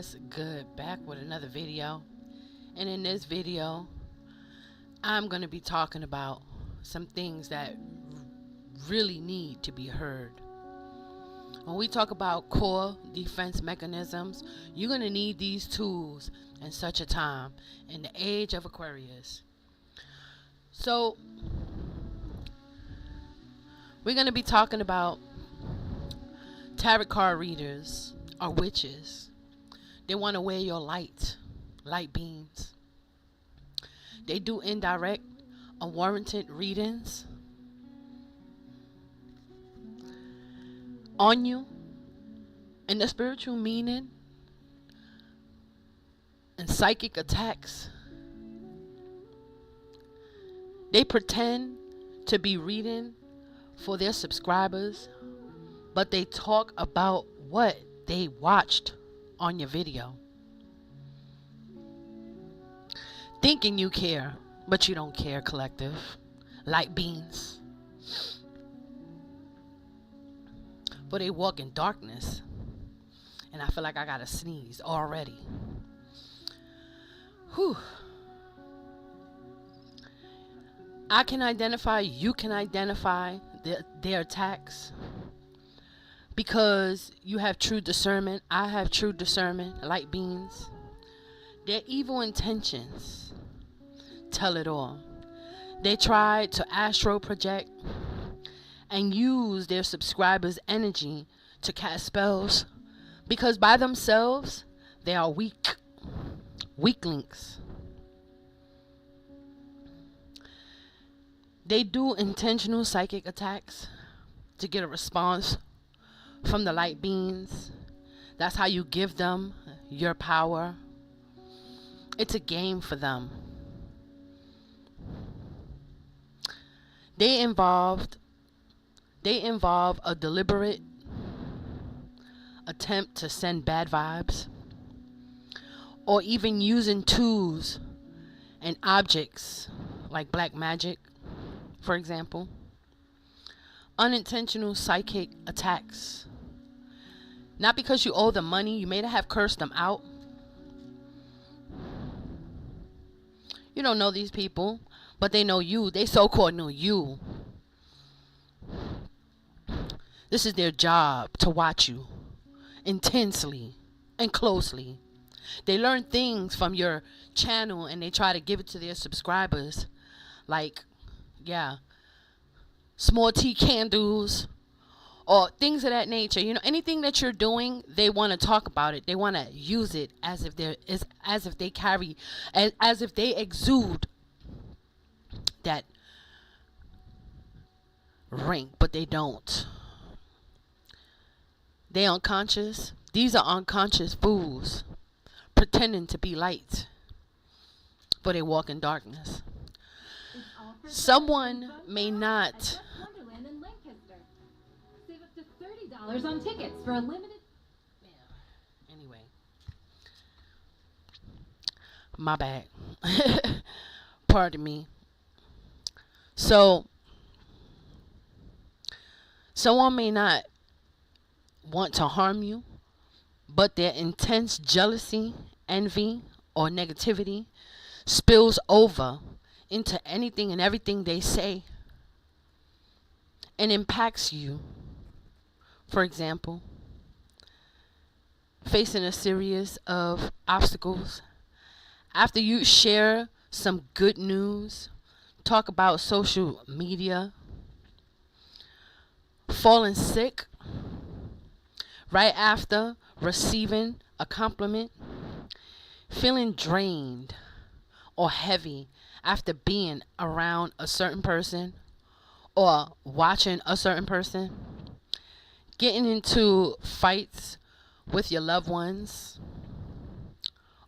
What's good? Back with another video. And in this video, I'm going to be talking about some things that really need to be heard. When we talk about core defense mechanisms, you're going to need these tools in such a time in the age of Aquarius. So, we're going to be talking about tarot card readers or witches. They want to wear your light beams. They do indirect, unwarranted readings on you in the spiritual meaning and psychic attacks. They pretend to be reading for their subscribers, but they talk about what they watched on your video, thinking you care, but you don't care, collective. Light beings. But they walk in darkness. And I feel like I gotta sneeze already. Whew. I can identify, you can identify their attacks, because you have true discernment. I have true discernment. Light beings. Their evil intentions tell it all. They try to astral project and use their subscribers' energy to cast spells, because by themselves they are weaklings. They do intentional psychic attacks to get a response from the light beings. That's how you give them your power. It's a game for them. They involve a deliberate attempt to send bad vibes, or even using tools and objects like black magic, for example. Unintentional psychic attacks. Not because you owe them money. You may have cursed them out. You don't know these people, but they know you. They so-called know you. This is their job, to watch you intensely and closely. They learn things from your channel and they try to give it to their subscribers. Like, small tea candles or things of that nature. You know, anything that you're doing, they want to talk about it. They want to use it as if they exude that rank, but they don't. They unconscious. These are unconscious fools pretending to be light, but they walk in darkness. Someone may not save up to $30 on tickets for a limited. Anyway, my bad. Pardon me. So, someone may not want to harm you, but their intense jealousy, envy, or negativity spills over into anything and everything they say and impacts you. For example, facing a series of obstacles. After you share some good news, talk about social media, falling sick right after receiving a compliment, feeling drained or heavy after being around a certain person or watching a certain person, getting into fights with your loved ones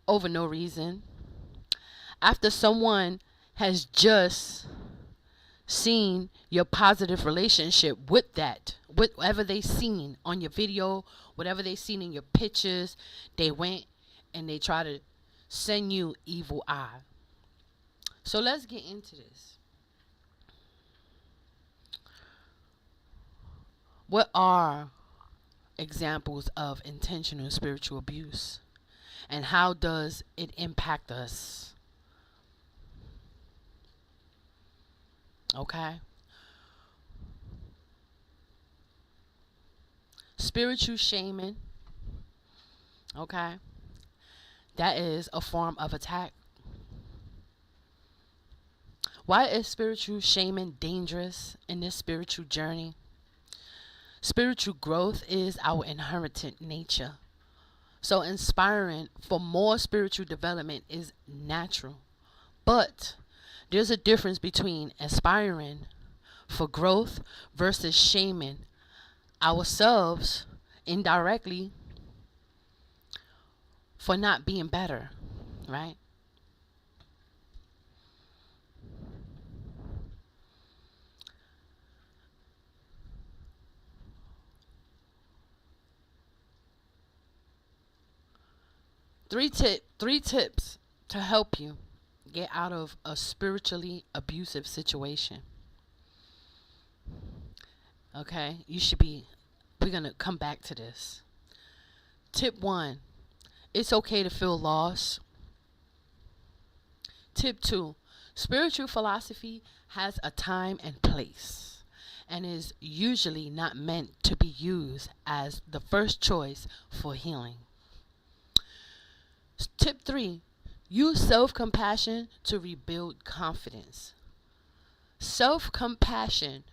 over no reason, after someone has just seen your positive relationship with whatever they seen on your video, whatever they seen in your pictures, they went and they try to send you evil eye. So let's get into this. What are examples of intentional spiritual abuse? And how does it impact us? Okay? Spiritual shaming, okay? That is a form of attack. Why is spiritual shaming dangerous in this spiritual journey? Spiritual growth is our inherent nature. So inspiring for more spiritual development is natural. But there's a difference between aspiring for growth versus shaming ourselves indirectly for not being better, right? Three tips to help you get out of a spiritually abusive situation. Okay? We're going to come back to this. Tip 1, it's okay to feel lost. Tip 2, spiritual philosophy has a time and place and is usually not meant to be used as the first choice for healing. Tip 3, use self-compassion to rebuild confidence. Self-compassion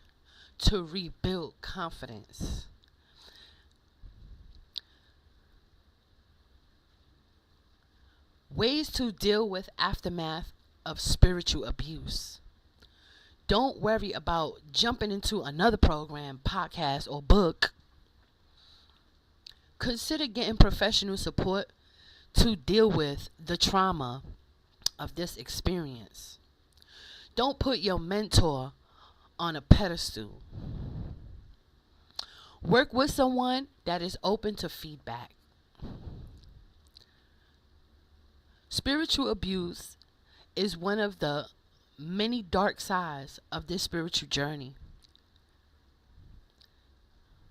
to rebuild confidence. Ways to deal with aftermath of spiritual abuse. Don't worry about jumping into another program, podcast, or book. Consider getting professional support to deal with the trauma of this experience. Don't put your mentor on a pedestal. Work with someone that is open to feedback. Spiritual abuse is one of the many dark sides of this spiritual journey.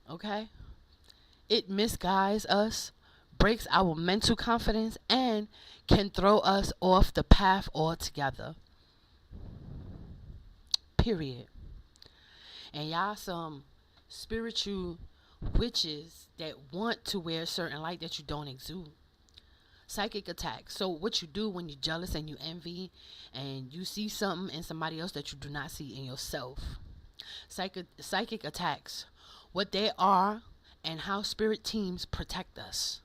Okay? It misguides us, breaks our mental confidence, and can throw us off the path altogether. Period. And y'all some spiritual witches that want to wear certain light that you don't exude. Psychic attacks. So what you do when you're jealous and you envy and you see something in somebody else that you do not see in yourself. Psychic attacks. What they are and how spirit teams protect us.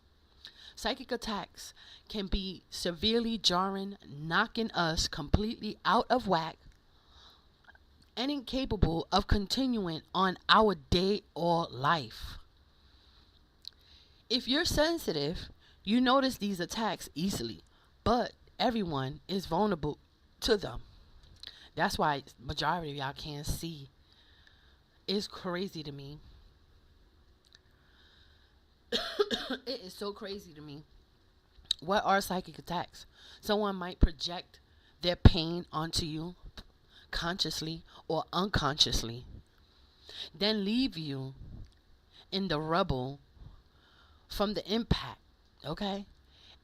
Psychic attacks can be severely jarring, knocking us completely out of whack and incapable of continuing on our day or life. If you're sensitive, you notice these attacks easily, but everyone is vulnerable to them. That's why majority of y'all can't see. It's crazy to me. It is so crazy to me. What are psychic attacks? Someone might project their pain onto you consciously or unconsciously, then leave you in the rubble from the impact, okay?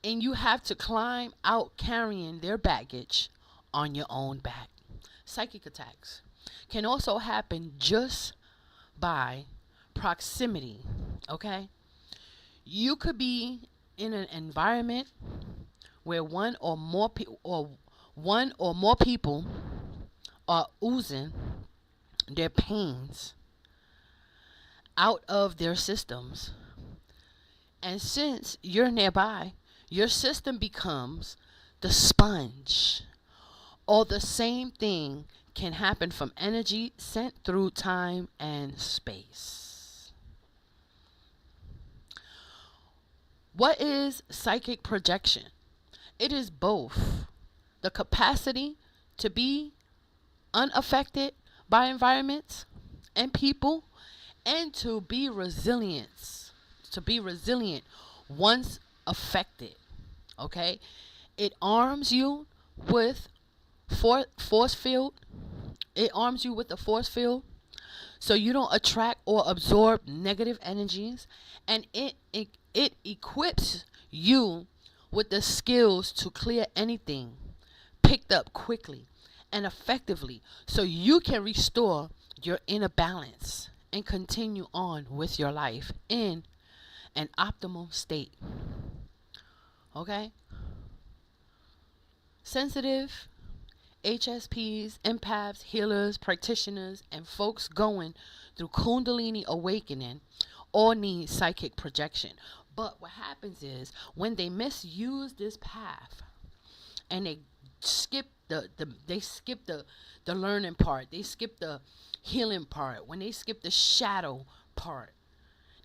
And you have to climb out carrying their baggage on your own back. Psychic attacks can also happen just by proximity, okay? You could be in an environment where one or more people are oozing their pains out of their systems. And since you're nearby, your system becomes the sponge. Or the same thing can happen from energy sent through time and space. What is psychic projection? It is both the capacity to be unaffected by environments and people and to be resilient once affected. Okay? It arms you with force field. It arms you with a force field so you don't attract or absorb negative energies, and it equips you with the skills to clear anything picked up quickly and effectively so you can restore your inner balance and continue on with your life in an optimal state. Okay? Sensitive HSPs, empaths, healers, practitioners, and folks going through Kundalini awakening all need psychic projection. But what happens is when they misuse this path and they skip the learning part, they skip the healing part, when they skip the shadow part,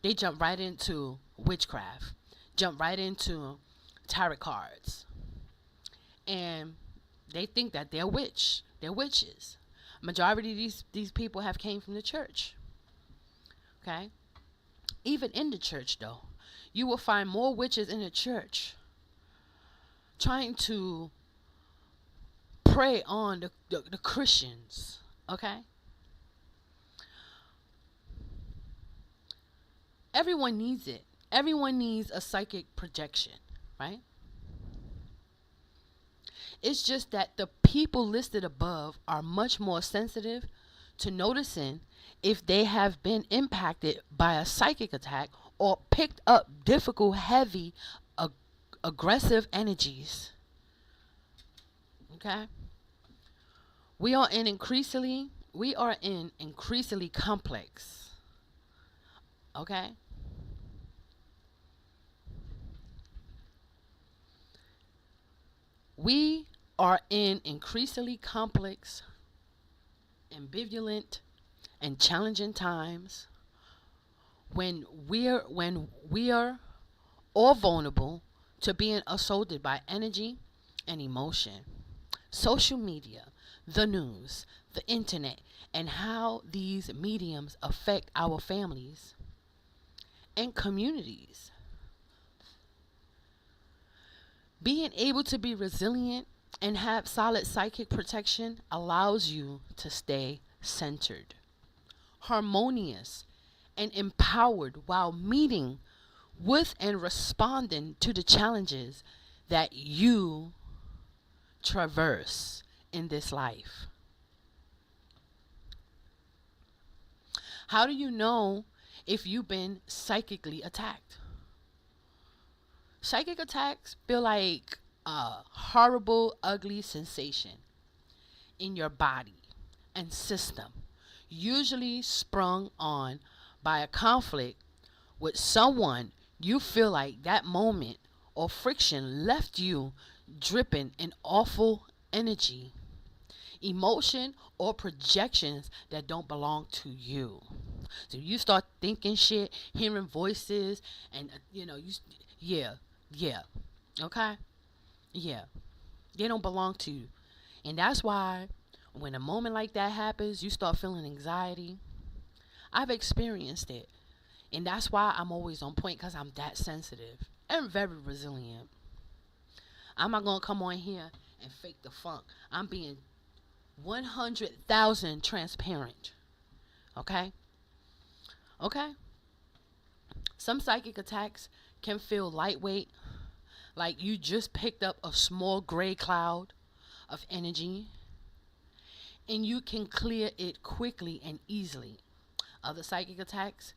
they jump right into witchcraft, jump right into tarot cards, and they think that they're witches. Majority of these people have came from the church. Okay? Even in the church though, you will find more witches in the church trying to prey on the Christians. Okay? Everyone needs it. Everyone needs a psychic projection, right? It's just that the people listed above are much more sensitive to noticing if they have been impacted by a psychic attack or picked up difficult, heavy, aggressive energies. Okay? We are in increasingly complex. Okay? We are in increasingly complex, ambivalent, and challenging times when we are all vulnerable to being assaulted by energy and emotion. Social media, the news, the internet, and how these mediums affect our families and communities. Being able to be resilient and have solid psychic protection allows you to stay centered, harmonious, and empowered while meeting with and responding to the challenges that you traverse in this life. How do you know if you've been psychically attacked? Psychic attacks feel like a horrible, ugly sensation in your body and system, usually sprung on by a conflict with someone you feel like that moment or friction left you dripping in awful energy, emotion, or projections that don't belong to you. So you start thinking shit, hearing voices, and yeah, okay, yeah, they don't belong to you, and that's why when a moment like that happens, you start feeling anxiety. I've experienced it, and that's why I'm always on point because I'm that sensitive and very resilient. I'm not gonna come on here and fake the funk. I'm being 100,000 transparent. Okay? Okay? Some psychic attacks can feel lightweight, like you just picked up a small gray cloud of energy and you can clear it quickly and easily. Other psychic attacks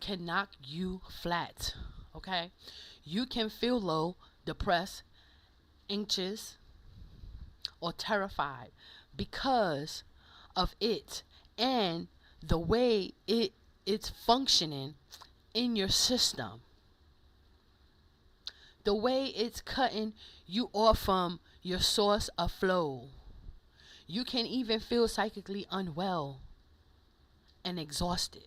can knock you flat. Okay? You can feel low, depressed, anxious, or terrified because of it and the way it's functioning in your system, the way it's cutting you off from your source of flow. You can even feel psychically unwell and exhausted.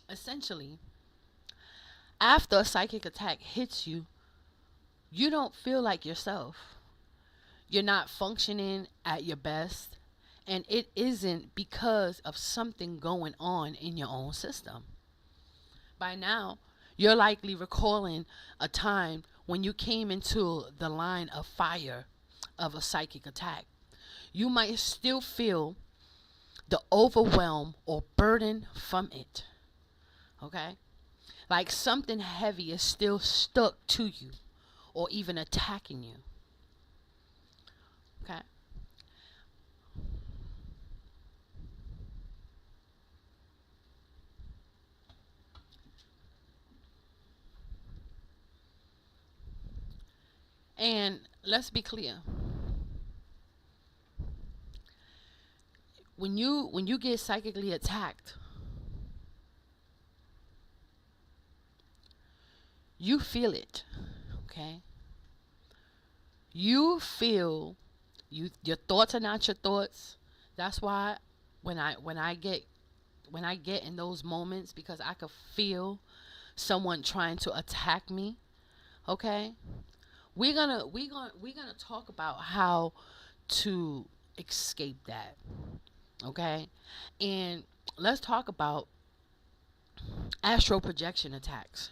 Essentially, after a psychic attack hits you, you don't feel like yourself. You're not functioning at your best, and it isn't because of something going on in your own system. By now, you're likely recalling a time when you came into the line of fire of a psychic attack. You might still feel the overwhelm or burden from it. Okay? Like something heavy is still stuck to you or even attacking you. Okay. And let's be clear. When you get psychically attacked, you feel it. Okay? You feel your thoughts are not your thoughts. That's why when I get in those moments, because I could feel someone trying to attack me, okay? We're gonna talk about how to escape that, okay? And let's talk about astral projection attacks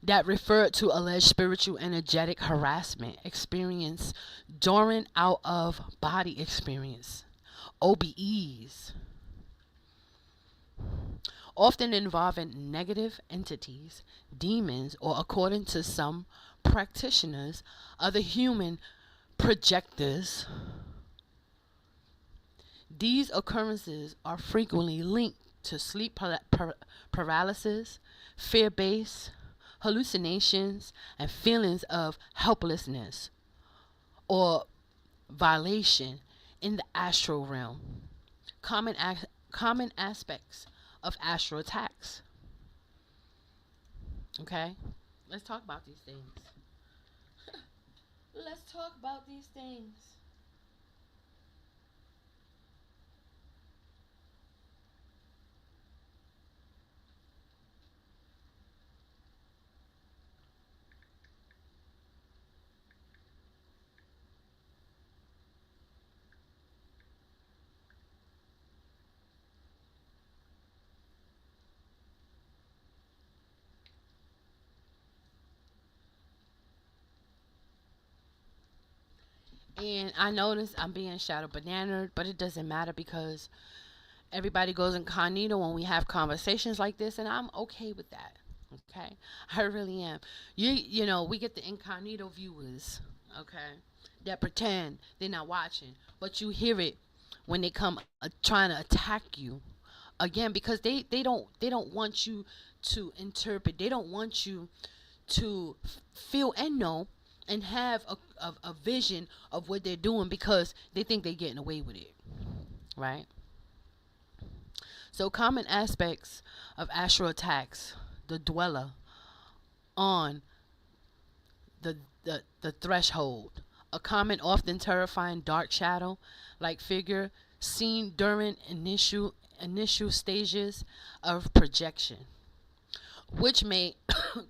that refer to alleged spiritual energetic harassment experienced during out of body experience, OBEs, often involving negative entities, demons, or according to some practitioners, other human projectors. These occurrences are frequently linked to sleep paralysis, fear based hallucinations, and feelings of helplessness or violation in the astral realm. Common aspects of astral attacks. Okay? Let's talk about these things. Let's talk about these things. And I notice I'm being shadow banana, but it doesn't matter because everybody goes incognito when we have conversations like this, and I'm okay with that. Okay, I really am. You know we get the incognito viewers, okay, that pretend they're not watching, but you hear it when they come trying to attack you again because they don't want you to interpret. They don't want you to feel and know and have a vision of what they're doing because they think they're getting away with it, right? So, common aspects of astral attacks: the dweller on the threshold, a common, often terrifying dark shadow like figure seen during initial stages of projection, which may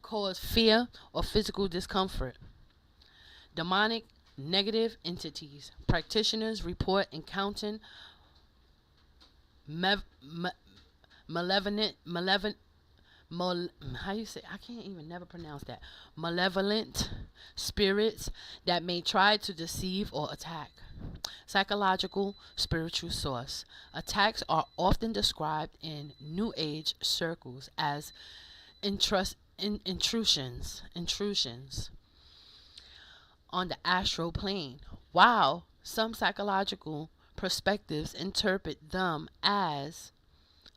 cause fear or physical discomfort. Demonic negative entities. Practitioners report encountering mev- me- malevolent, how you say? I can't even never pronounce that. Malevolent spirits that may try to deceive or attack. Psychological spiritual source. Attacks are often described in New Age circles as intrusions on the astral plane, while some psychological perspectives interpret them as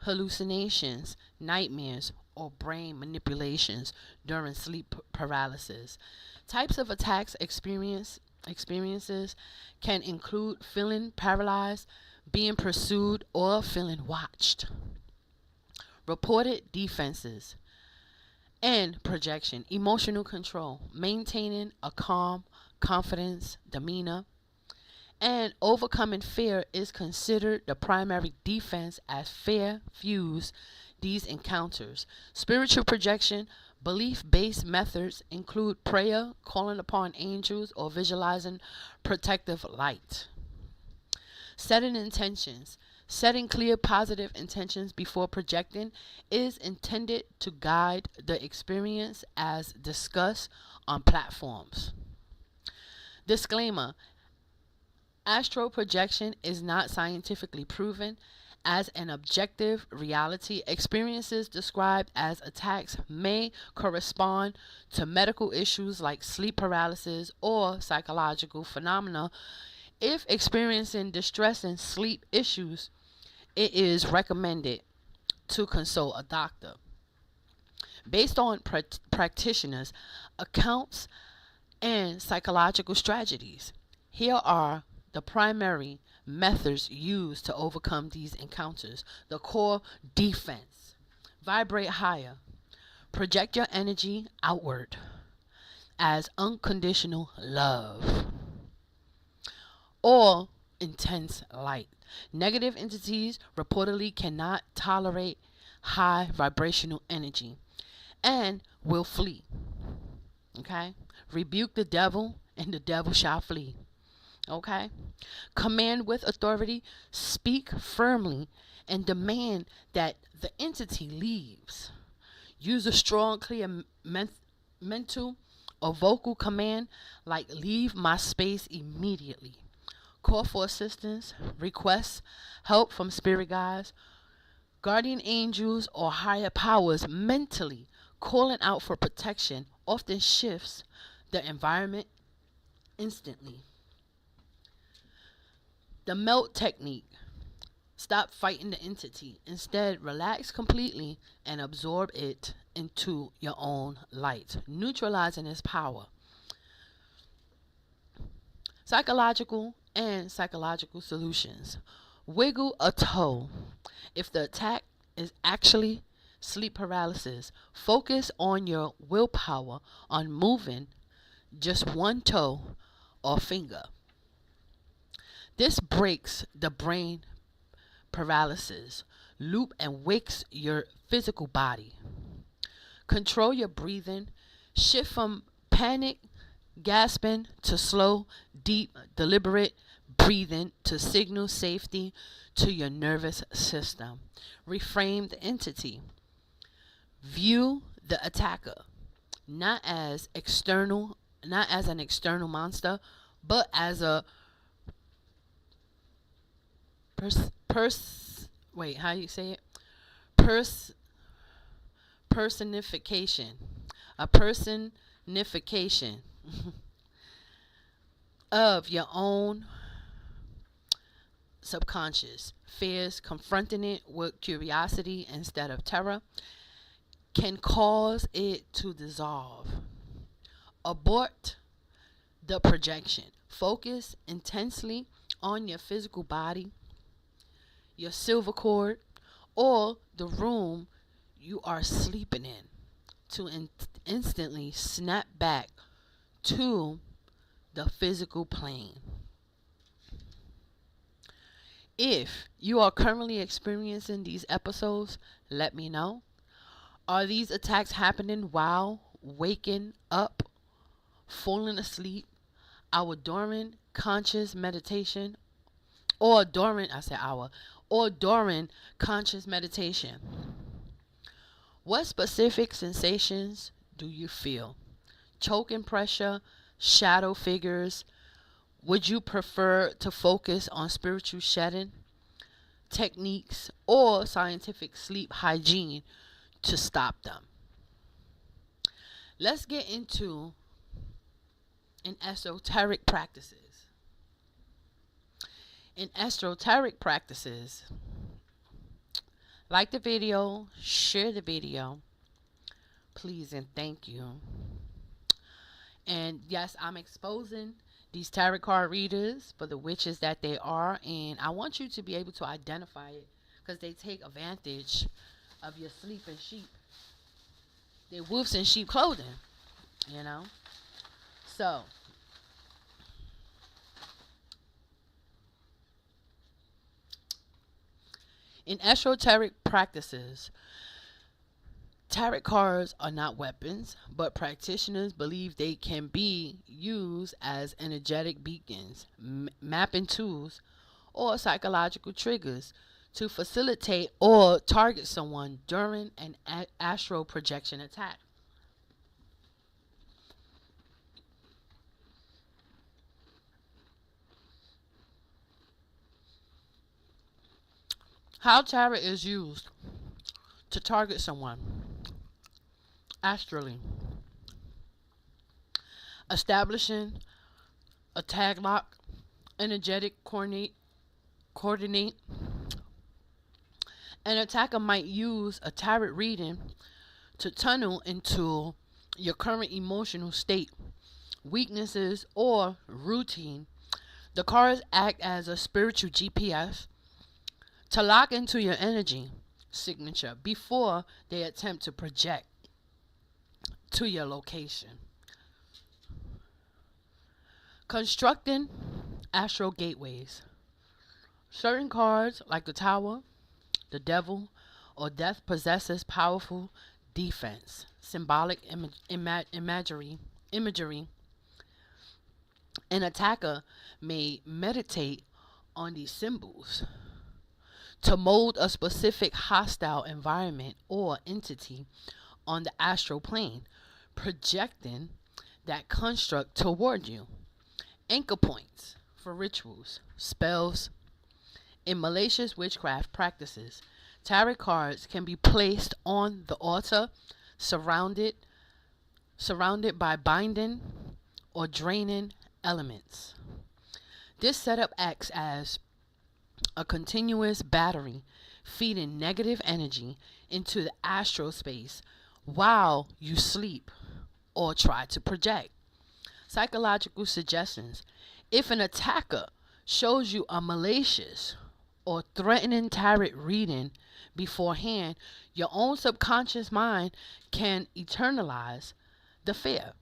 hallucinations, nightmares, or brain manipulations during sleep paralysis. Types of attacks experiences can include feeling paralyzed, being pursued, or feeling watched. Reported defenses and projection, emotional control, maintaining a calm, confidence, demeanor, and overcoming fear is considered the primary defense as fear fuels these encounters. Spiritual projection, belief based methods include prayer, calling upon angels, or visualizing protective light. Setting intentions. Setting clear positive intentions before projecting is intended to guide the experience as discussed on platforms. Disclaimer: astral projection is not scientifically proven As an objective reality, experiences described as attacks may correspond to medical issues like sleep paralysis or psychological phenomena. If experiencing distressing sleep issues, it is recommended to consult a doctor. Based on practitioners' accounts and psychological strategies, here are the primary methods used to overcome these encounters. The core defense: vibrate higher, project your energy outward as unconditional love or intense light. Negative entities reportedly cannot tolerate high vibrational energy and will flee. Okay? Rebuke the devil and the devil shall flee. Okay? Command with authority, speak firmly, and demand that the entity leaves. Use a strong, clear mental or vocal command like leave my space immediately. Call for assistance, request help from spirit guides, guardian angels, or higher powers. Mentally calling out for protection often shifts the environment instantly. The melt technique: stop fighting the entity. Instead, relax completely and absorb it into your own light, neutralizing its power. Psychological solutions: wiggle a toe. If the attack is actually sleep paralysis, focus on your willpower on moving just one toe or finger. This breaks the brain paralysis loop and wakes your physical body. Control your breathing. Shift from panic, gasping to slow, deep, deliberate breathing to signal safety to your nervous system. Reframe the entity. View the attacker not as an external monster, but as a wait, how you say it? Pers personification. A personification of your own subconscious fears. Confronting it with curiosity instead of terror can cause it to dissolve. Abort the projection. Focus intensely on your physical body, your silver cord, or the room you are sleeping in to instantly snap back to the physical plane. If you are currently experiencing these episodes, let me know. Are these attacks happening while waking up, falling asleep, during conscious meditation, or during conscious meditation? What specific sensations do you feel? Choking pressure, shadow figures? Would you prefer to focus on spiritual shedding techniques or scientific sleep hygiene to stop them? Let's get into esoteric practices. In esoteric practices, like the video, share the video, please and thank you. And yes, I'm exposing these tarot card readers for the witches that they are, and I want you to be able to identify it because they take advantage of your sleeping sheep. They're wolves in sheep clothing, you know. So in esoteric practices, tarot cards are not weapons, but practitioners believe they can be used as energetic beacons, mapping tools, or psychological triggers to facilitate or target someone during an astral projection attack. How tarot is used to target someone astrally, establishing a tag lock, energetic coordinate. An attacker might use a tarot reading to tunnel into your current emotional state, weaknesses, or routine. The cards act as a spiritual GPS to lock into your energy signature before they attempt to project to your location. Constructing astral gateways. Certain cards, like the Tower, the Devil, or Death, possesses powerful defense, symbolic imagery. An attacker may meditate on these symbols to mold a specific hostile environment or entity on the astral plane, projecting that construct toward you. Anchor points for rituals, spells. In malicious witchcraft practices, tarot cards can be placed on the altar, surrounded by binding or draining elements. This setup acts as a continuous battery, feeding negative energy into the astral space while you sleep or try to project. Psychological suggestions. If an attacker shows you a malicious or threatening tarot reading beforehand, your own subconscious mind can internalize the fear.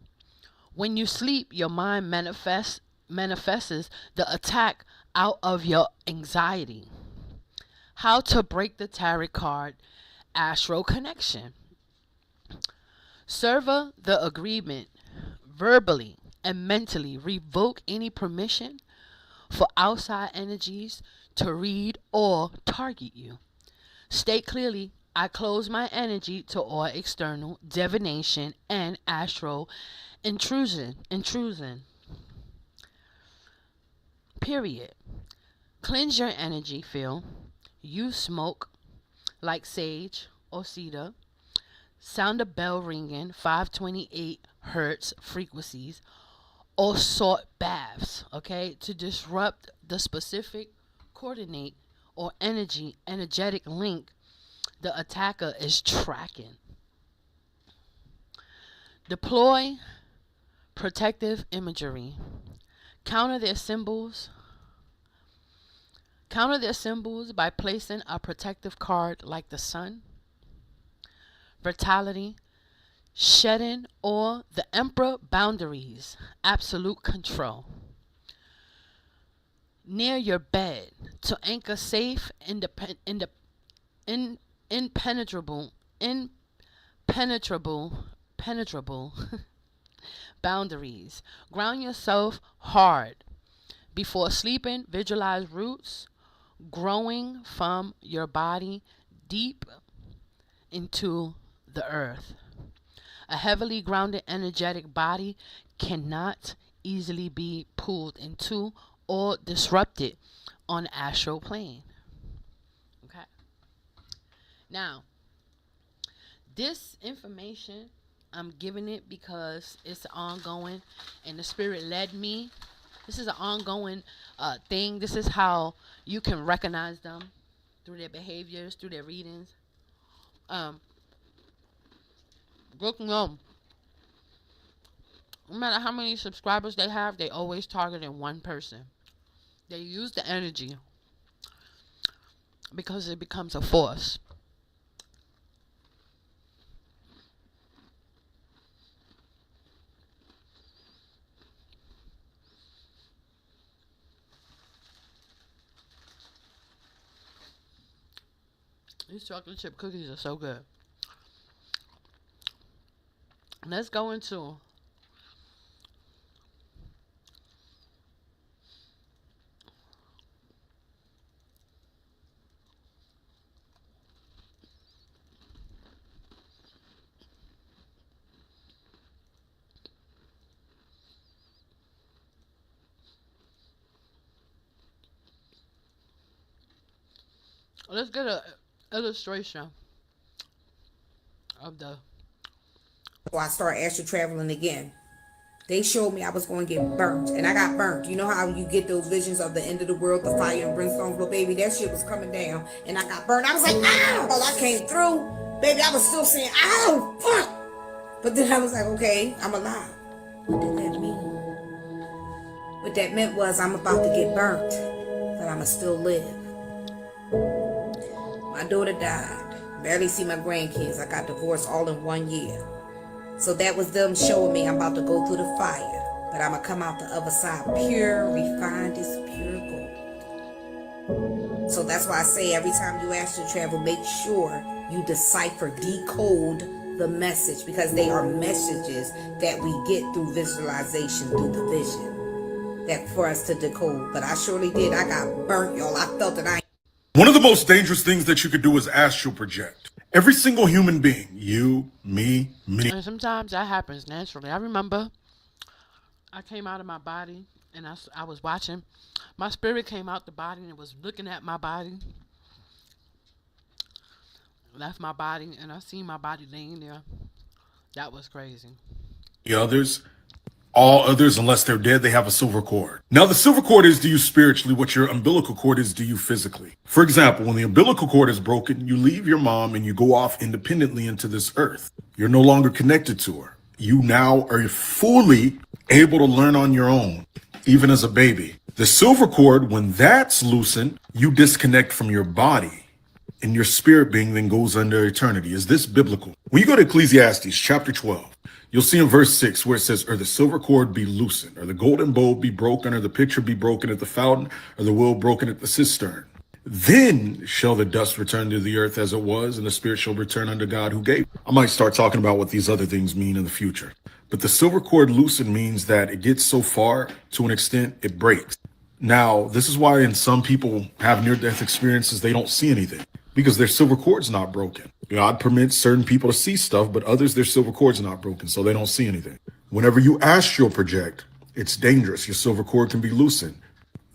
When you sleep, your mind manifests the attack out of your anxiety. How to break the tarot card astral connection. Sever the agreement verbally and mentally. Revoke any permission for outside energies to read or target you. State clearly, I close my energy to all external divination and astral intrusion. Period. Cleanse your energy field. Use smoke like sage or cedar. Sound a bell ringing 528 hertz frequencies, or salt baths, okay, to disrupt the specific coordinate or energetic link the attacker is tracking. Deploy protective imagery. Counter their symbols. Counter their symbols by placing a protective card like the sun, vitality, shedding, or the emperor, boundaries, absolute control. Near your bed to anchor safe, impenetrable penetrable boundaries. Ground yourself hard. Before sleeping, visualize roots growing from your body deep into the earth. A heavily grounded energetic body cannot easily be pulled into or disrupted on the astral plane. Okay. Now, this information, I'm giving it because it's ongoing and the spirit led me. This is an ongoing thing. This is how you can recognize them through their behaviors, through their readings. Looking on. No matter how many subscribers they have, they always targeting one person. They use the energy because it becomes a force. These chocolate chip cookies are so good. Let's go into let's get a illustration of the. So I started astral traveling again. They showed me I was going to get burnt, and I got burnt. You know how you get those visions of the end of the world, the fire and brimstone? But baby, that shit was coming down, and I got burnt. I was like, ow! Well, I came through, baby. I was still saying, ow, fuck. But then I was like, okay, I'm alive. What did that mean? What that meant was I'm about to get burnt, but I'ma still live. My daughter died. Barely see my grandkids. I got divorced all in 1 year. So that was them showing me I'm about to go through the fire, but I'm going to come out the other side pure, refined as pure gold. So that's why I say every time you astral travel, make sure you decipher, decode the message, because they are messages that we get through visualization, through the vision, that for us to decode. But I surely did. I got burnt, y'all. I felt that One of the most dangerous things that you could do is astral project. Every single human being, you, me, And sometimes that happens naturally. I remember I came out of my body and I was watching. My spirit came out the body and it was looking at my body. Left my body and I seen my body laying there. That was crazy. others. All others, unless they're dead, they have a silver cord. Now, the silver cord is to you spiritually what your umbilical cord is to you physically. For example, when the umbilical cord is broken, you leave your mom and you go off independently into this earth. You're no longer connected to her. You now are fully able to learn on your own, even as a baby. The silver cord, when that's loosened, you disconnect from your body. And your spirit being then goes under eternity. Is this biblical? When you go to Ecclesiastes chapter 12, you'll see in verse 6 where it says, or the silver cord be loosened, or the golden bowl be broken, or the pitcher be broken at the fountain, or the well broken at the cistern. Then shall the dust return to the earth as it was, and the spirit shall return unto God who gave. I might start talking about what these other things mean in the future. But the silver cord loosened means that it gets so far, to an extent, it breaks. Now, this is why in some people have near-death experiences, they don't see anything, because their silver cord's not broken. God permits certain people to see stuff, but others, their silver cord's not broken, so they don't see anything. Whenever you astral project, it's dangerous. Your silver cord can be loosened.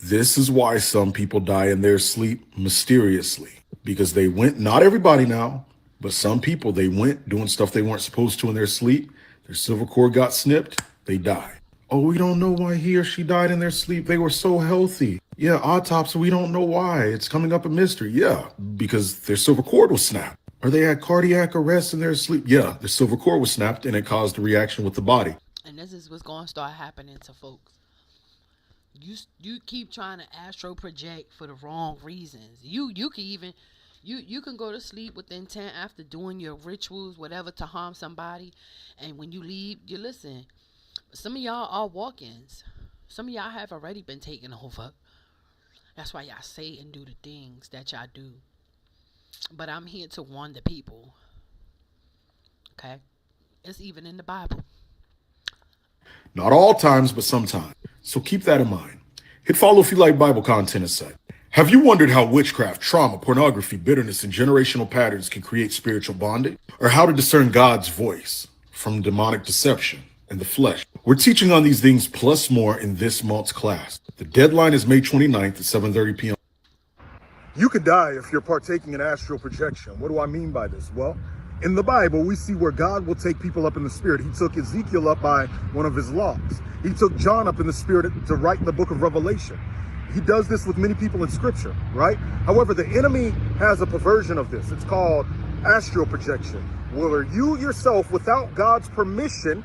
This is why some people die in their sleep mysteriously, because they went, not everybody now, but some people, they went doing stuff they weren't supposed to in their sleep. Their silver cord got snipped, they die. Oh, we don't know why he or she died in their sleep. They were so healthy. Yeah, autopsy, we don't know why. It's coming up a mystery. Yeah, because their silver cord was snapped. Or they had cardiac arrest in their sleep. Yeah, the silver cord was snapped and it caused a reaction with the body. And this is what's going to start happening to folks. You keep trying to astral project for the wrong reasons. You can even you can go to sleep with the intent after doing your rituals, whatever, to harm somebody, and when you leave, you listen. Some of y'all are walk-ins. Some of y'all have already been taken over. That's why y'all say and do the things that y'all do. But I'm here to warn the people. Okay? It's even in the Bible. Not all times, but sometimes. So keep that in mind. Hit follow if you like Bible content and such. Have you wondered how witchcraft, trauma, pornography, bitterness, and generational patterns can create spiritual bonding? Or how to discern God's voice from demonic deception and the flesh? We're teaching on these things plus more in this month's class. The deadline is May 29th at 7:30 p.m. You could die if you're partaking in astral projection. What do I mean by this? Well, in the Bible, we see where God will take people up in the spirit. He took Ezekiel up by one of his logs. He took John up in the spirit to write the book of Revelation. He does this with many people in scripture, right? However, the enemy has a perversion of this. It's called astral projection, where you yourself, without God's permission,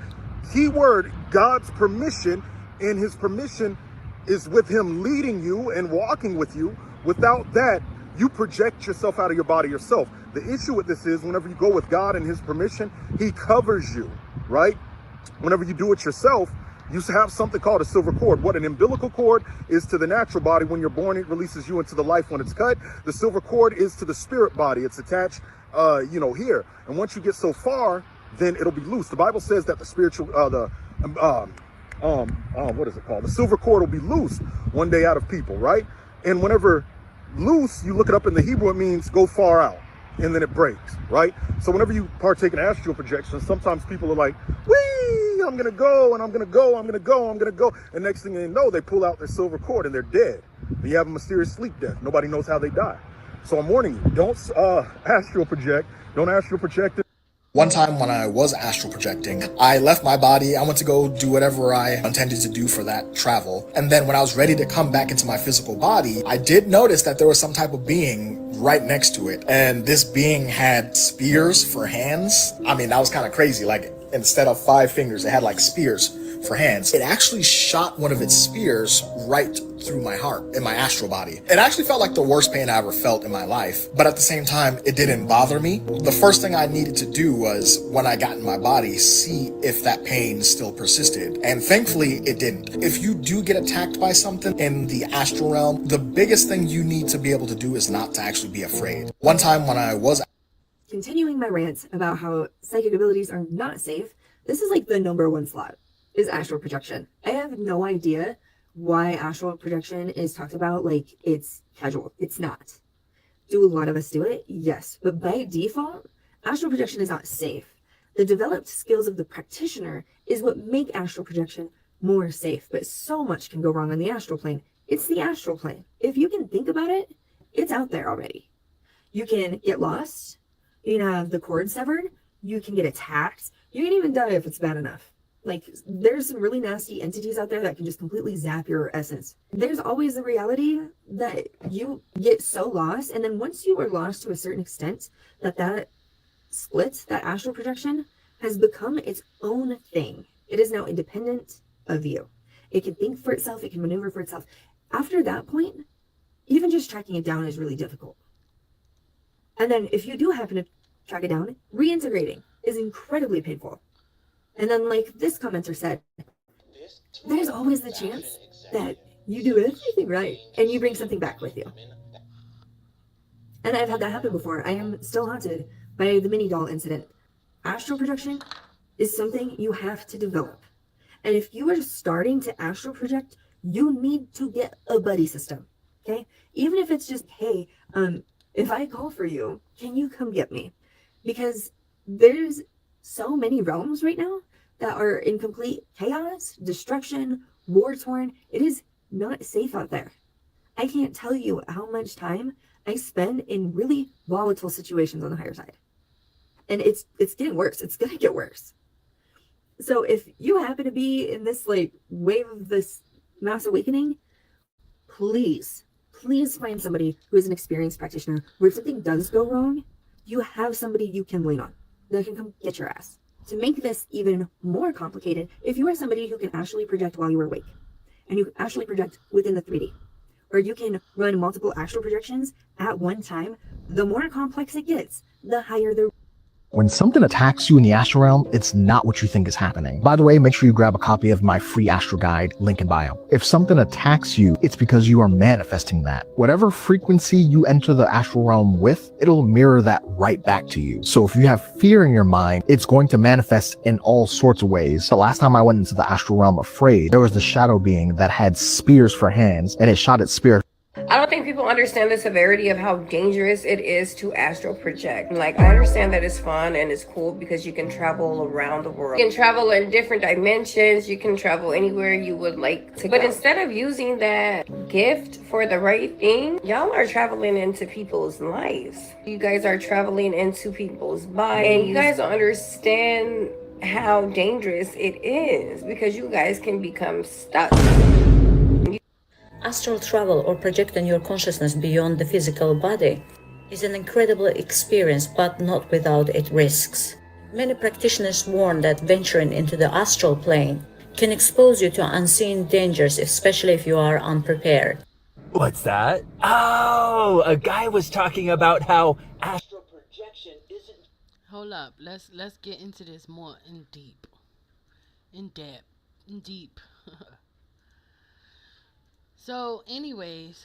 keyword God's permission, and his permission is with him leading you and walking with you. Without that, you project yourself out of your body yourself. The issue with this is whenever you go with God and his permission, he covers you, right? Whenever you do it yourself, you have something called a silver cord. What an umbilical cord is to the natural body. When you're born, it releases you into the life when it's cut. The silver cord is to the spirit body. It's attached, here. And once you get so far, then it'll be loose. The Bible says that the spiritual, what is it called? The silver cord will be loose one day out of people, right? And whenever loose, you look it up in the Hebrew, it means go far out, and then it breaks, right? So whenever you partake in astral projection, sometimes people are like, wee, I'm gonna go, and I'm gonna go, I'm gonna go, I'm gonna go. And next thing they know, they pull out their silver cord and they're dead. And you have a mysterious sleep death. Nobody knows how they die. So I'm warning you, don't astral project. Don't astral project it. One time when I was astral projecting, I left my body. I went to go do whatever I intended to do for that travel. And then when I was ready to come back into my physical body, I did notice that there was some type of being right next to it. And this being had spears for hands. I mean, that was kind of crazy. Like, instead of 5 fingers, it had like spears for hands. It actually shot one of its spears right through my heart in my astral body. It actually felt like the worst pain I ever felt in my life, but at the same time, it didn't bother me. The first thing I needed to do was, when I got in my body, see if that pain still persisted, and thankfully it didn't. If you do get attacked by something in the astral realm, the biggest thing you need to be able to do is not to actually be afraid. One time when I was continuing my rant about how psychic abilities are not safe, this is like the #1 slot, is astral projection. I have no idea why astral projection is talked about like it's casual. It's not. Do a lot of us do it? Yes. But by default, astral projection is not safe. The developed skills of the practitioner is what make astral projection more safe. But so much can go wrong on the astral plane. It's the astral plane. If you can think about it, it's out there already. You can get lost. You can have the cord severed. You can get attacked. You can even die if it's bad enough. Like, there's some really nasty entities out there that can just completely zap your essence. There's always the reality that you get so lost, and then once you are lost to a certain extent, that split, that astral projection, has become its own thing. It is now independent of you. It can think for itself, it can maneuver for itself. After that point, even just tracking it down is really difficult. And then if you do happen to track it down, reintegrating is incredibly painful. And then, like this commenter said, there's always the chance that you do everything right and you bring something back with you. And I've had that happen before. I am still haunted by the mini doll incident. Astral projection is something you have to develop. And if you are starting to astral project, you need to get a buddy system. Okay? Even if it's just, hey, if I call for you, can you come get me? Because there's so many realms right now that are in complete chaos, destruction, war-torn. It is not safe out there. I can't tell you how much time I spend in really volatile situations on the higher side. And it's getting worse. It's going to get worse. So if you happen to be in this like wave of this mass awakening, please find somebody who is an experienced practitioner where if something does go wrong, you have somebody you can lean on that can come get your ass. To make this even more complicated, if you are somebody who can actually project while you are awake, and you actually project within the 3D, or you can run multiple astral projections at one time, the more complex it gets, the higher the... When something attacks you in the astral realm, it's not what you think is happening. By the way, make sure you grab a copy of my free astral guide, link in bio. If something attacks you, it's because you are manifesting that. Whatever frequency you enter the astral realm with, it'll mirror that right back to you. So if you have fear in your mind, it's going to manifest in all sorts of ways. The last time I went into the astral realm afraid, there was the shadow being that had spears for hands, and it shot its spear. I don't think people understand the severity of how dangerous it is to astral project. Like, I understand that it's fun and it's cool because you can travel around the world. You can travel in different dimensions. You can travel anywhere you would like to go. But instead of using that gift for the right thing, y'all are traveling into people's lives. You guys are traveling into people's bodies. And you guys don't understand how dangerous it is because you guys can become stuck. Astral travel or projecting your consciousness beyond the physical body is an incredible experience, but not without its risks. Many practitioners warn that venturing into the astral plane can expose you to unseen dangers, especially if you are unprepared. What's that? Oh, a guy was talking about how astral projection isn't... Hold up. Let's get into this more in deep. So, anyways.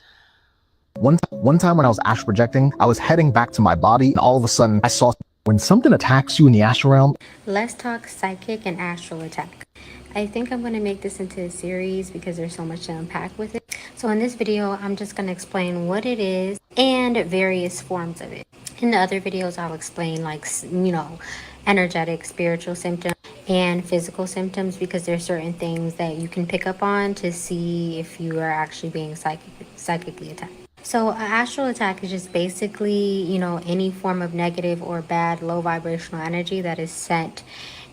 One time when I was astral projecting, I was heading back to my body, and all of a sudden I saw when something attacks you in the astral realm. Let's talk psychic and astral attack. I think I'm going to make this into a series because there's so much to unpack with it. So in this video, I'm just going to explain what it is and various forms of it. In the other videos, I'll explain like, energetic, spiritual symptoms and physical symptoms because there's certain things that you can pick up on to see if you are actually being psychically attacked. So, an astral attack is just basically, any form of negative or bad, low vibrational energy that is sent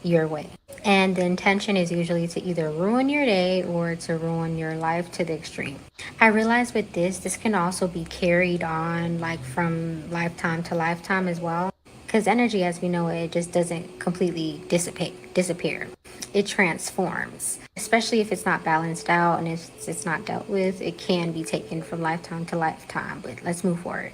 your way. And the intention is usually to either ruin your day or to ruin your life to the extreme. I realize with this can also be carried on like from lifetime to lifetime as well. Because energy, as we know it, just doesn't completely disappear. It transforms, especially if it's not balanced out and if it's not dealt with. It can be taken from lifetime to lifetime. But let's move forward.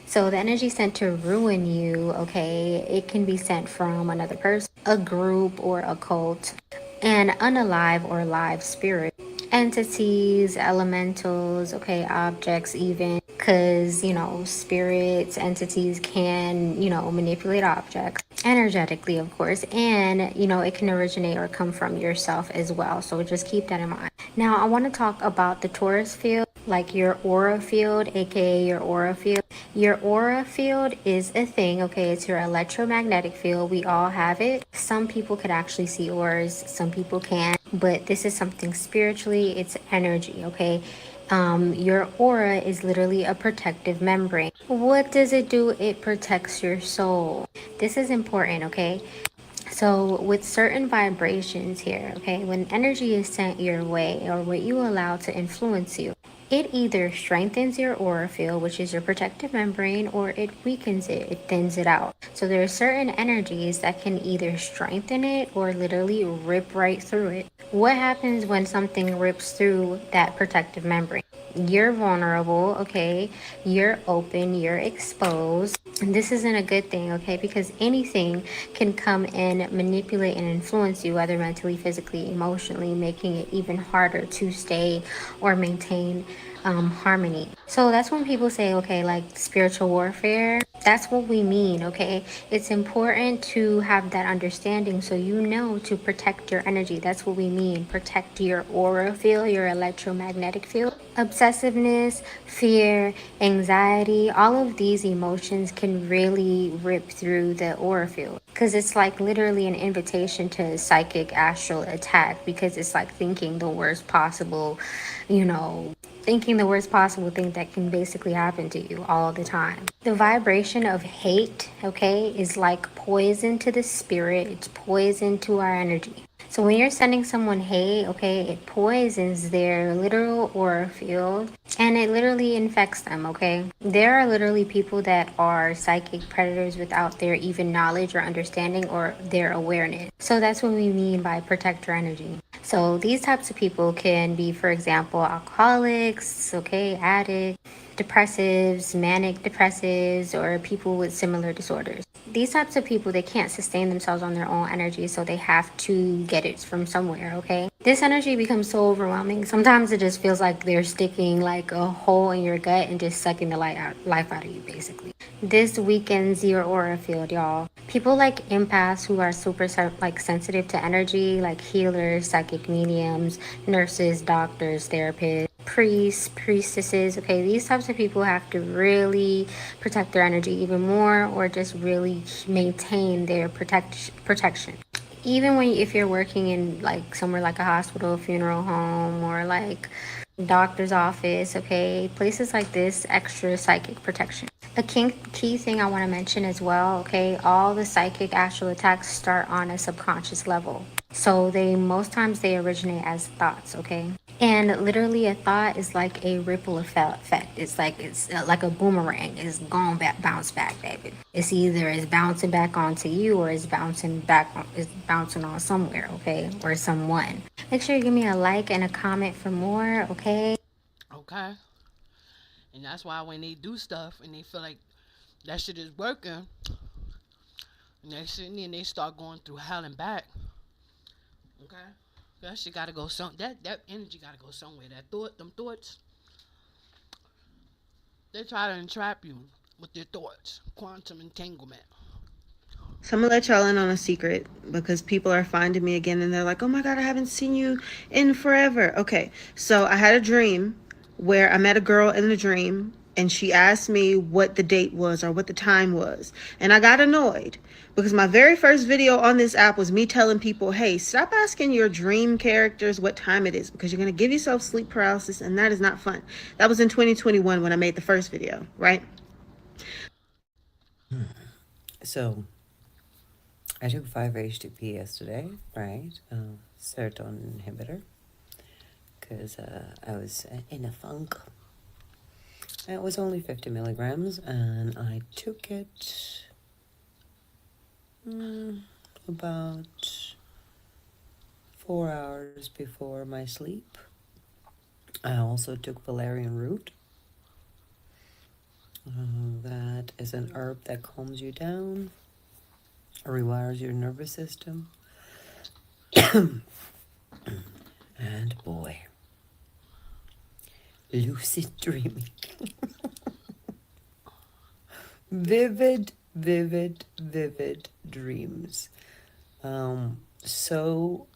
So the energy sent to ruin you, okay, it can be sent from another person, a group, or a cult, an unalive or live spirit, entities, elementals, okay, objects, even because spirits, entities can manipulate objects energetically, of course, and it can originate or come from yourself as well. So just keep that in mind. Now I want to talk about the Taurus field, like your aura field, aka your aura field. Your aura field is a thing, okay? It's your electromagnetic field. We all have it. Some people could actually see auras, some people can't, but this is something spiritually, it's energy, okay? Your aura is literally a protective membrane. What does it do? It protects your soul. This is important, okay? So, with certain vibrations here, okay, when energy is sent your way or what you allow to influence you, it either strengthens your aura field, which is your protective membrane, or it weakens it, it thins it out. So, there are certain energies that can either strengthen it or literally rip right through it. What happens when something rips through that protective membrane? You're vulnerable, okay? You're open, you're exposed. And this isn't a good thing, okay? Because anything can come and manipulate and influence you, whether mentally, physically, emotionally, making it even harder to stay or maintain harmony. So that's when people say, okay, like spiritual warfare, that's what we mean, okay? It's important to have that understanding so you know to protect your energy. That's what we mean. Protect your aura field, your electromagnetic field. Obsessiveness, fear, anxiety, all of these emotions can really rip through the aura field because it's like literally an invitation to psychic astral attack because it's like thinking the worst possible, thinking the worst possible thing that can basically happen to you all the time. The vibration of hate, okay, is like poison to the spirit, it's poison to our energy. So when you're sending someone hate, okay, it poisons their literal aura field and it literally infects them, okay? There are literally people that are psychic predators without their even knowledge or understanding or their awareness. So that's what we mean by protect your energy. So these types of people can be, for example, alcoholics, okay, addicts, depressives, manic depressives, or people with similar disorders. These types of people, they can't sustain themselves on their own energy, so they have to get it from somewhere, okay? This energy becomes so overwhelming. Sometimes it just feels like they're sticking like a hole in your gut and just sucking the life out of you, basically. This weakens your aura field, y'all. People like empaths who are super like sensitive to energy, like healers, psychic mediums, nurses, doctors, therapists, priests, priestesses, okay, these types of people have to really protect their energy even more or just really maintain their protection. Even when if you're working in like somewhere like a hospital, funeral home, or like doctor's office, okay, places like this, extra psychic protection. A key thing I want to mention as well, okay, all the psychic astral attacks start on a subconscious level. So most times they originate as thoughts, okay? And literally a thought is like a ripple effect. It's like a boomerang. It's going back, bounce back, baby. It's either it's bouncing back onto you or it's bouncing on somewhere, okay? Or someone. Make sure you give me a like and a comment for more, okay? Okay. And that's why when they do stuff and they feel like that shit is working, and they sitting there and they start going through hell and back. Okay? That shit gotta go that energy gotta go somewhere. Them thoughts, they try to entrap you with their thoughts. Quantum entanglement. So I'm gonna let y'all in on a secret because people are finding me again and they're like, oh my God, I haven't seen you in forever. Okay, so I had a dream where I met a girl in the dream and she asked me what the date was or what the time was. And I got annoyed because my very first video on this app was me telling people, hey, stop asking your dream characters what time it is because you're going to give yourself sleep paralysis, and that is not fun. That was in 2021 when I made the first video, right? So I took 5-HTP yesterday, right? Serotonin inhibitor, because I was in a funk. It was only 50 milligrams, and I took it about 4 hours before my sleep. I also took valerian root. That is an herb that calms you down, rewires your nervous system. And boy, lucid dreaming. vivid dreams. So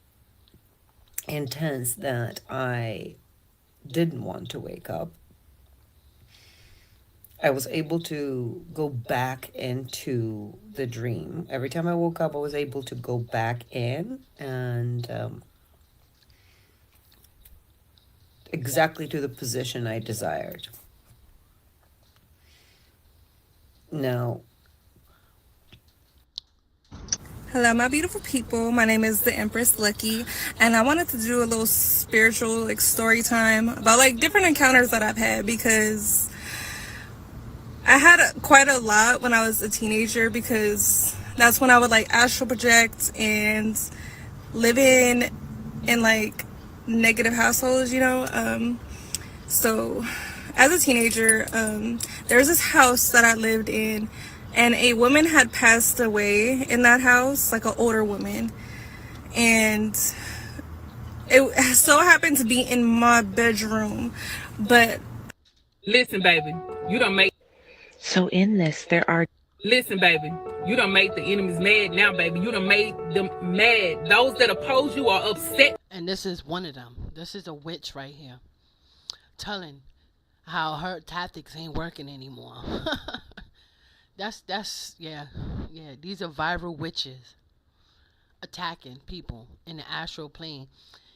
intense that I didn't want to wake up. I was able to go back into the dream. Every time I woke up, I was able to go back in and exactly to the position I desired. Now, hello, my beautiful people. My name is the Empress Lucky, and I wanted to do a little spiritual story time about different encounters that I've had, because I had quite a lot when I was a teenager, because that's when I would astral project and live in negative households, so as a teenager, there was this house that I lived in, and a woman had passed away in that house, an older woman, and it so happened to be in my bedroom. But listen, baby, you don't make. So in this, there are. Listen, baby, you done made the enemies mad now, baby. You done made them mad. Those that oppose you are upset. And this is one of them. This is a witch right here, telling how her tactics ain't working anymore. That's yeah. These are viral witches attacking people in the astral plane,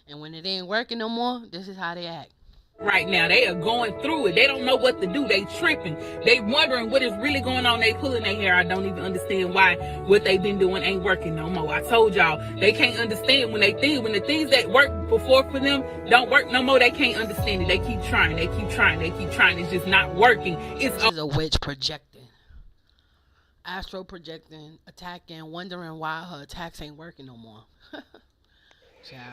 and when it ain't working no more, this is how they act. Right now, they are going through it. They don't know what to do. They tripping. They wondering what is really going on. They pulling their hair. I don't even understand why what they've been doing ain't working no more. I told y'all, they can't understand when the things that worked before for them don't work no more. They can't understand it. They keep trying. They keep trying. They keep trying. It's just not working. This is a witch projecting, astral projecting, attacking, wondering why her attacks ain't working no more.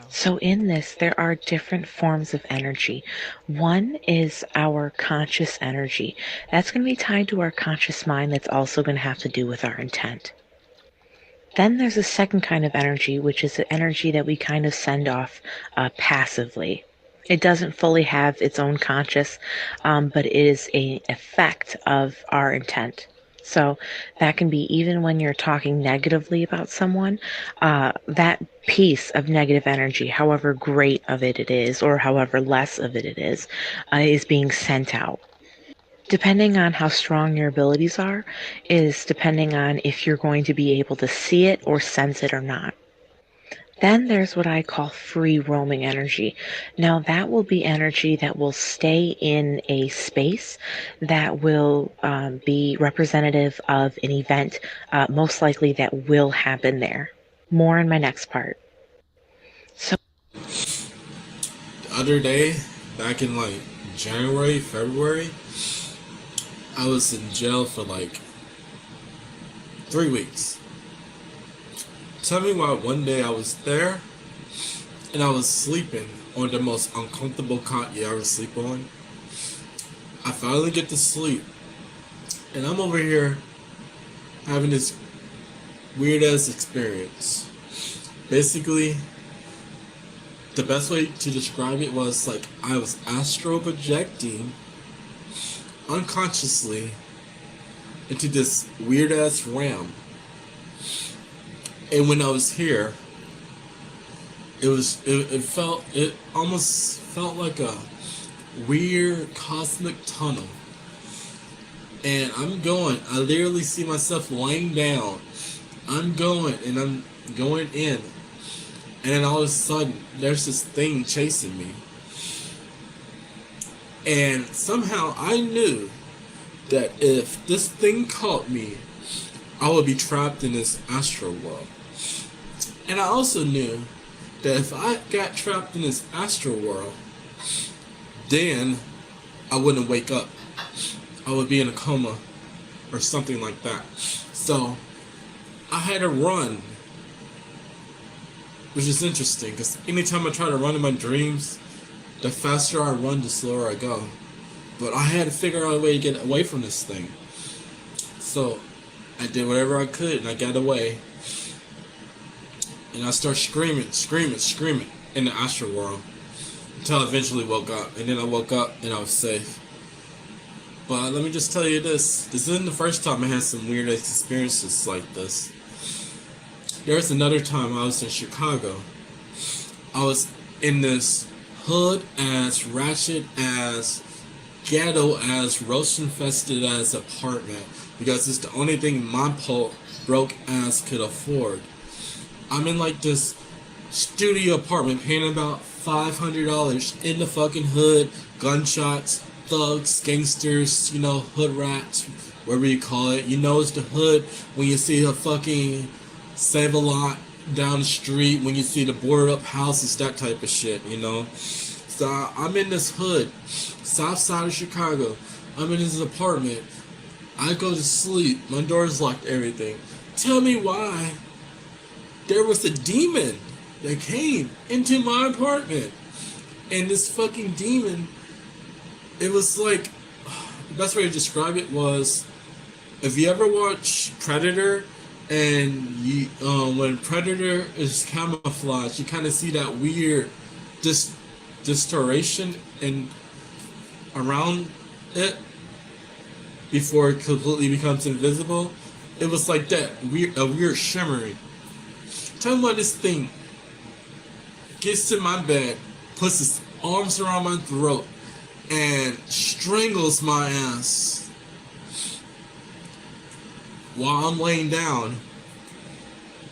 So in this, there are different forms of energy. One is our conscious energy. That's going to be tied to our conscious mind. That's also going to have to do with our intent. Then there's a second kind of energy, which is the energy that we kind of send off passively. It doesn't fully have its own conscious, but it is an effect of our intent. So that can be even when you're talking negatively about someone, that piece of negative energy, however great of it is, or however less of it is being sent out. Depending on how strong your abilities are, is depending on if you're going to be able to see it or sense it or not. Then there's what I call free roaming energy. Now that will be energy that will stay in a space that will be representative of an event, most likely that will happen there. More in my next part. So the other day, back in January, February, I was in jail for 3 weeks. Tell me why one day I was there and I was sleeping on the most uncomfortable cot you ever sleep on. I finally get to sleep and I'm over here having this weird ass experience. Basically, the best way to describe it was I was astral projecting unconsciously into this weird ass realm. And when I was here, it almost felt like a weird cosmic tunnel And I'm going. I literally see myself laying down. I'm going, and I'm going in. And then all of a sudden, there's this thing chasing me. And somehow I knew that if this thing caught me, I would be trapped in this astral world. And I also knew that if I got trapped in this astral world, then I wouldn't wake up. I would be in a coma or something like that. So I had to run, which is interesting because anytime I try to run in my dreams, the faster I run, the slower I go. But I had to figure out a way to get away from this thing. So I did whatever I could and I got away. And I started screaming in the astral world until I eventually woke up. And then I woke up and I was safe. But let me just tell you this. This isn't the first time I had some weird experiences like this. There was another time I was in Chicago. I was in this hood ass, ratchet ass, ghetto ass, roach infested ass apartment because it's the only thing my broke ass could afford. I'm in like this studio apartment paying about $500 in the fucking hood, gunshots, thugs, gangsters, you know, hood rats, whatever you call it. You know it's the hood when you see a fucking Save-A-Lot down the street, when you see the boarded up houses, that type of shit, you know. So I'm in this hood, south side of Chicago. I'm in this apartment. I go to sleep. My door's locked, everything. Tell me why there was a demon that came into my apartment. And this fucking demon, it was like, the best way to describe it was, if you ever watch Predator, and you, when Predator is camouflaged, you kind of see that weird distortion in around it before it completely becomes invisible. It was like that, a weird shimmering. Tell me why this thing gets to my bed, puts his arms around my throat, and strangles my ass while I'm laying down.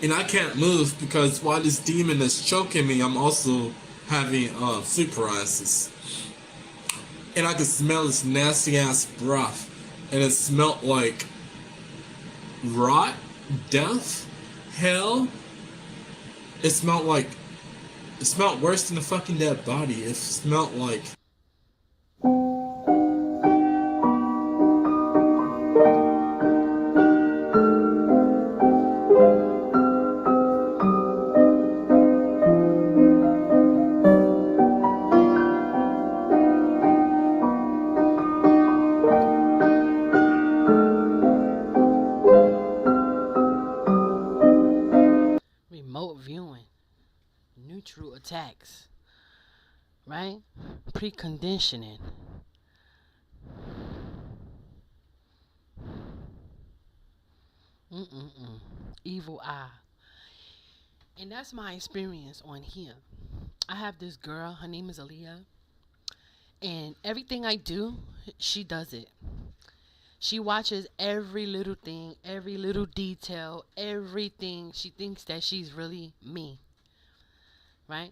And I can't move because while this demon is choking me, I'm also having sleep paralysis. And I could smell this nasty ass breath. And it smelled like rot, death, hell. It smelled worse than a fucking dead body. It smelled like remote viewing, neutral attacks, right? Preconditioning. Evil eye. And that's my experience on here. I have this girl, her name is Aaliyah, and everything I do, she does it. She watches every little thing, every little detail, everything. She thinks that she's really me, right?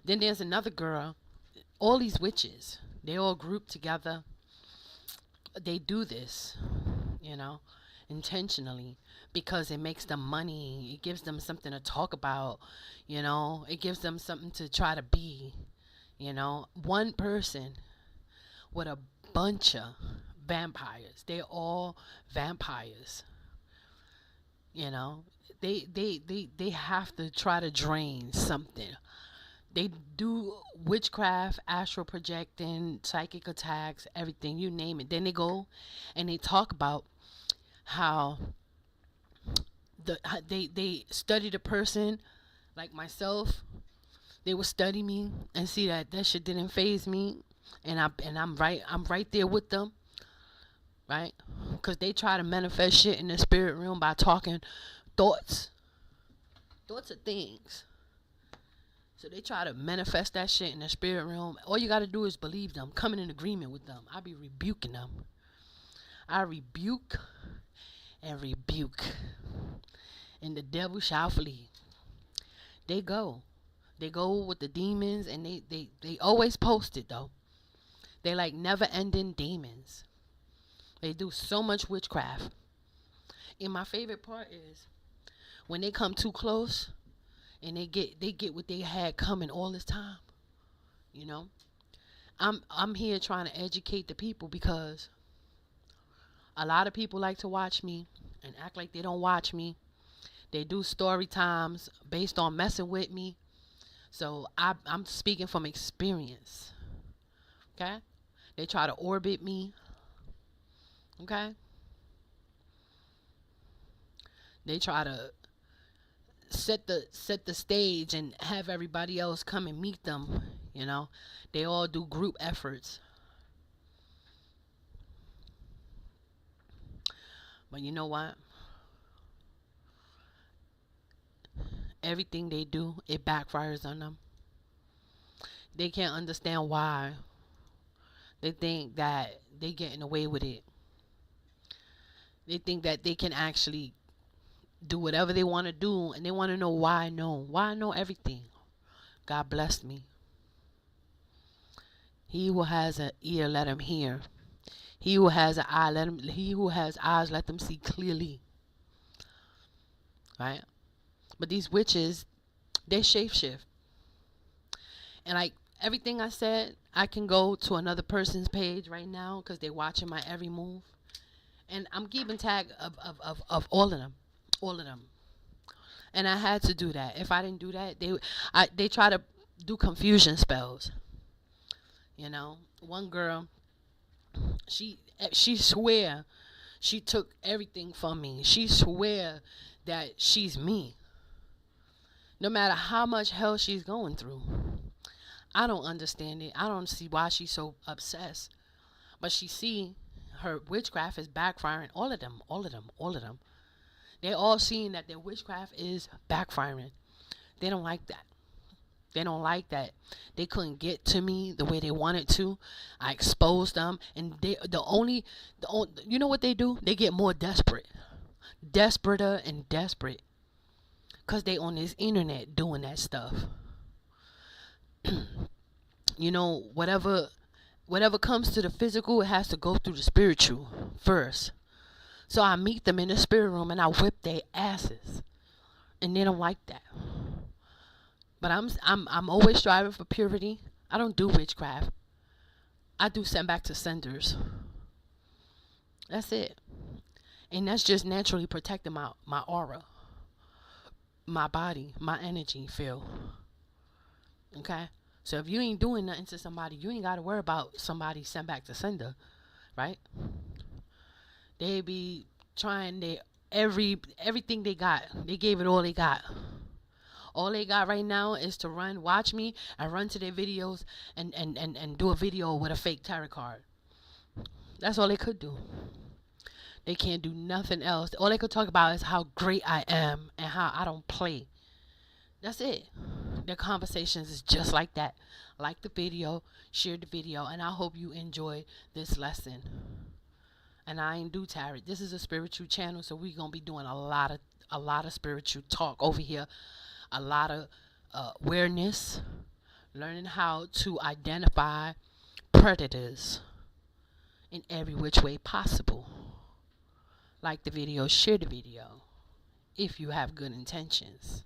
Then there's another girl. All these witches, they all group together. They do this, you know, intentionally because it makes them money. It gives them something to talk about, you know. It gives them something to try to be, you know. One person with a bunch of vampires. They're all vampires, you know. They have to try to drain something. They do witchcraft, astral projecting, psychic attacks, everything, you name it. Then they go and they talk about how they study the person, like myself. They would study me and see that shit didn't phase me, and I'm right there with them, right? Because they try to manifest shit in the spirit realm by talking thoughts of things. So they try to manifest that shit in the spirit realm. All you got to do is believe them, coming in agreement with them. I be rebuking them. I rebuke and rebuke, and the devil shall flee. They go. They go with the demons, and they always post it, though. They like never-ending demons. They do so much witchcraft. And my favorite part is when they come too close and they get what they had coming all this time. You know? I'm here trying to educate the people, because a lot of people like to watch me and act like they don't watch me. They do story times based on messing with me. So I'm speaking from experience. Okay? They try to orbit me. Okay? They try to set the stage and have everybody else come and meet them. You know? They all do group efforts. But you know what? Everything they do, it backfires on them. They can't understand why. They think that they getting away with it. They think that they can actually do whatever they want to do, and they want to know why I know. Why I know everything. God blessed me. He who has an ear, let him hear. He who has an eye, let him. He who has eyes, let them see clearly. Right? But these witches, they shapeshift. And like everything I said, I can go to another person's page right now because they're watching my every move. And I'm keeping tag of all of them. All of them. And I had to do that. If I didn't do that, they try to do confusion spells. You know, one girl, she swear she took everything from me. She swear that she's me. No matter how much hell she's going through. I don't understand it. I don't see why she's so obsessed. But she see her witchcraft is backfiring. All of them. They're all seeing that their witchcraft is backfiring. They don't like that. They don't like that. They couldn't get to me the way they wanted to. I exposed them, and you know what they do? They get more desperate. Desperater and desperate. Because they on this internet doing that stuff. You know, whatever comes to the physical, it has to go through the spiritual first. So I meet them in the spirit room and I whip their asses, and they don't like that. But I'm always striving for purity. I don't do witchcraft. I do send back to senders. That's it. And that's just naturally protecting my aura, my body, my energy field. Okay? So if you ain't doing nothing to somebody, you ain't got to worry about somebody sent back to sender, right? They be trying everything they got. They gave it all they got. All they got right now is to watch me and run to their videos and do a video with a fake tarot card. That's all they could do. They can't do nothing else. All they could talk about is how great I am and how I don't play. That's it. Their conversations is just like that. Like the video, share the video, and I hope you enjoy this lesson. And I ain't do tarot. This is a spiritual channel, so we're gonna be doing a lot of spiritual talk over here. A lot of awareness, learning how to identify predators in every which way possible. Like the video, share the video if you have good intentions.